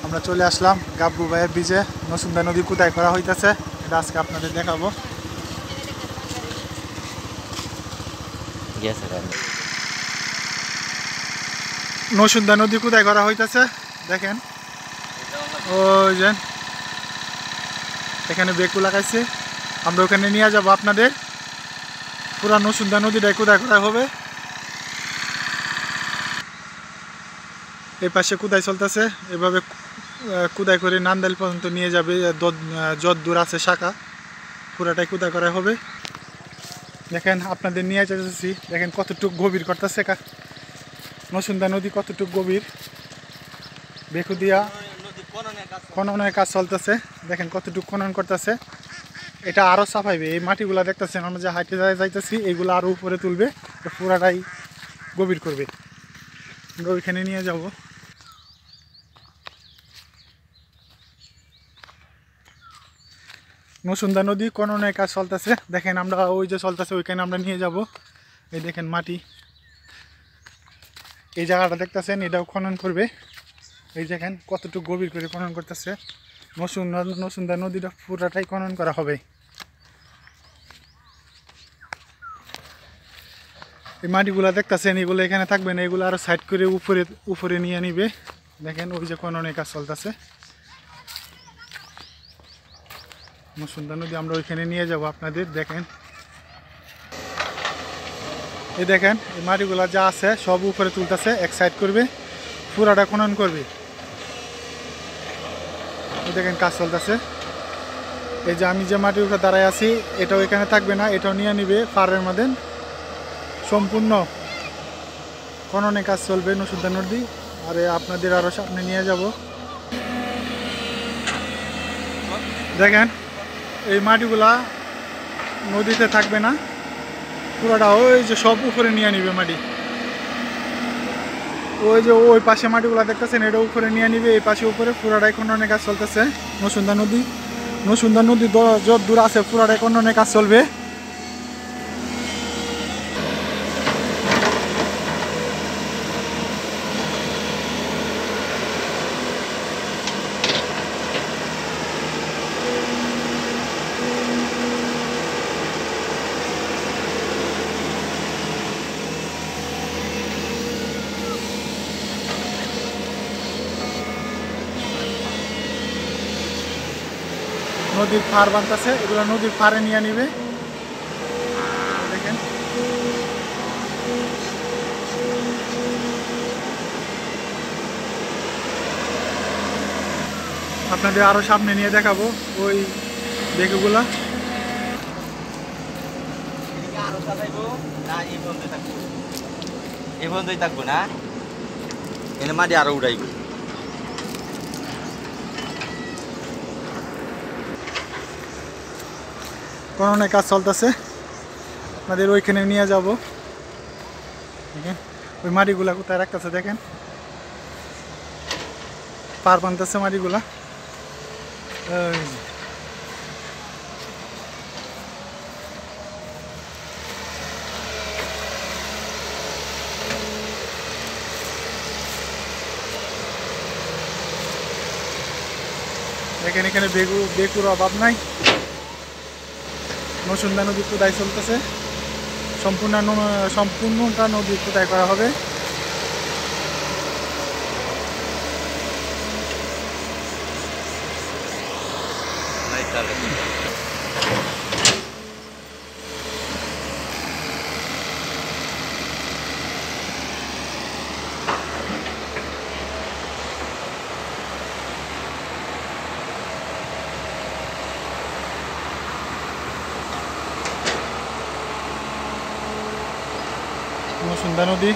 আমরা চলে আসলাম গাব্বু ভাইয়ের ব্রিজে। নসুন্দা নদী কোথায় করা হইতেছে এটা আজকে আপনাদের দেখাবো। নসুন্দা নদী কোথায় করা হইতেছে দেখেন, ওই যে এখানে বেকু লাগাইছে। আমরা ওখানে নিয়ে যাব আপনাদের। পুরা নসুন্দা নদীটাই কোথায় করা হবে। এই পাশে কোদাই চলতেছে, এভাবে কোদাই করে নান্দাইল পর্যন্ত নিয়ে যাবে। যত দূর আছে শাখা পুরাটাই কোদাই করা হবে। দেখেন আপনাদের নিয়ে যাচ্ছি, দেখেন কতটুক গভীর করতেছে নসুন্দা নদী, কতটুক গভীর। বেকু দিয়া খননের কাজ চলতেছে, দেখেন কতটুক খনন করতেছে। এটা আরও সাফাইবে, এই মাটিগুলা দেখতেছেন আমরা যে হাইটে যাইতেছি এইগুলো আরও উপরে তুলবে, পুরাটাই গভীর করবে। আমরা ওইখানে নিয়ে যাব। নসুন্দা নদী খননের কাজ চলতেছে, দেখেন আমরা ওই যে চলতেছে ওইখানে আমরা নিয়ে যাব। এই দেখেন মাটি, এই জায়গাটা দেখতেছেন এটাও খনন করবে। এই দেখেন কতটুকু গভীর করে খনন করতেছে। নসুন্দা নদীটা পুরাটাই খনন করা হবে। এই মাটিগুলা দেখতেছেন এগুলো এখানে থাকবে না, এগুলো আরো সাইড করে উপরে নিয়ে নিবে। দেখেন ওই যে খননের কাজ চলতেছে। নসুন্দা নদী আমরা ওইখানে নিয়ে যাব আপনাদের। দেখেন এই দেখেন এই মাটিগুলা যা আছে সব উপরে তুলতেছে, এক সাইড করবে, পুরাটা খনন করবে। এই দেখেন কাজ চলতেছে। এই যে আমি যে মাটির উপরে দাঁড়ায় আছি এটাও এখানে থাকবে না, এটাও নিয়ে নিবে পাড়ের মধ্যে। সম্পূর্ণ খননের কাজ চলবে নসুন্দা নদী। আর আপনাদের আরও সামনে নিয়ে যাব। দেখেন এই মাটিগুলা নদীতে থাকবে না, পুরোটা ওই যে সব উপরে নিয়ে নিবে মাটি। ওই যে ওই পাশে মাটিগুলা দেখতেছেন এটা উপরে নিয়ে নিবে, এই পাশে উপরে পুরাটাই খননের কাজ চলতেছে। নসুন্দা নদী যত দূর আছে পুরাটাই খননের কাজ চলবে। নদীর পাড় বানতেছে, এগুলো নদীর পাড়ে নিয়ে নিবে। দেখেন আপনাদের আরো সামনে নিয়ে দেখাবো ওই বেগুগুলা। এই পর্যন্তই থাকবো না, এনে মাটি আরো উড়াইব। খননের কাজ চলতেছে, আপনাদের ওইখানে নিয়ে যাব। দেখেন ওই মাটিগুলা কোথায় রাখতেছে, দেখেন পার বানতেছে মাটিগুলা। দেখেন এখানে বেকুর অভাব নাই। নসুন্দা নদী কোদাই চলতেছে, সম্পূর্ণটা নদী কোদাই করা হবে। নসুন্দা নদী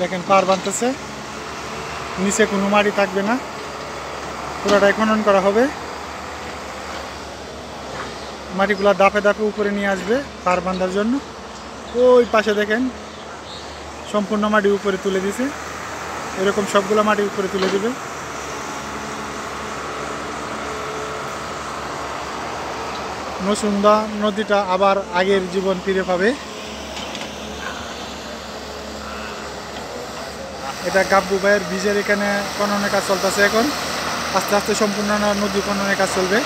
দেখেন পার বাঁধতেছে, নিচে কোনো মাটি থাকবে না, পুরোটাই খনন করা হবে। মাটিগুলো দাপে দাপে উপরে নিয়ে আসবে পার বাঁধার জন্য। ওই পাশে দেখেন সম্পূর্ণ মাটি উপরে তুলে দিছে, এরকম সবগুলো মাটি উপরে তুলে দিবে। নসুন্দা নদীটা আবার আগের জীবন ফিরে পাবে। এটা গাব্বু ভাইয়ের বীজের এখানে খননের কাজ চলতেছে এখন, আস্তে আস্তে সম্পূর্ণ নদী খননের কাজ চলবে।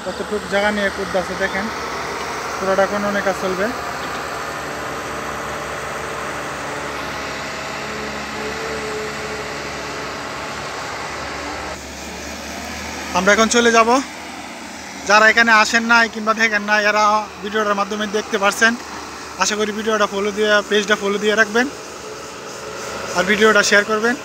কতটুক জায়গা নিয়ে কুদ্দাছে দেখেন, পুরোটা খননের কাজ চলবে। আমরা এখন চলে যাব। যারা এখানে আসেন নাই কিংবা দেখেন না, এরা ভিডিওটার মাধ্যমে দেখতে পারছেন। আশা করি ভিডিওটা ফলো দিয়ে, পেজটা ফলো দিয়ে রাখবেন আর ভিডিওটা শেয়ার করবেন।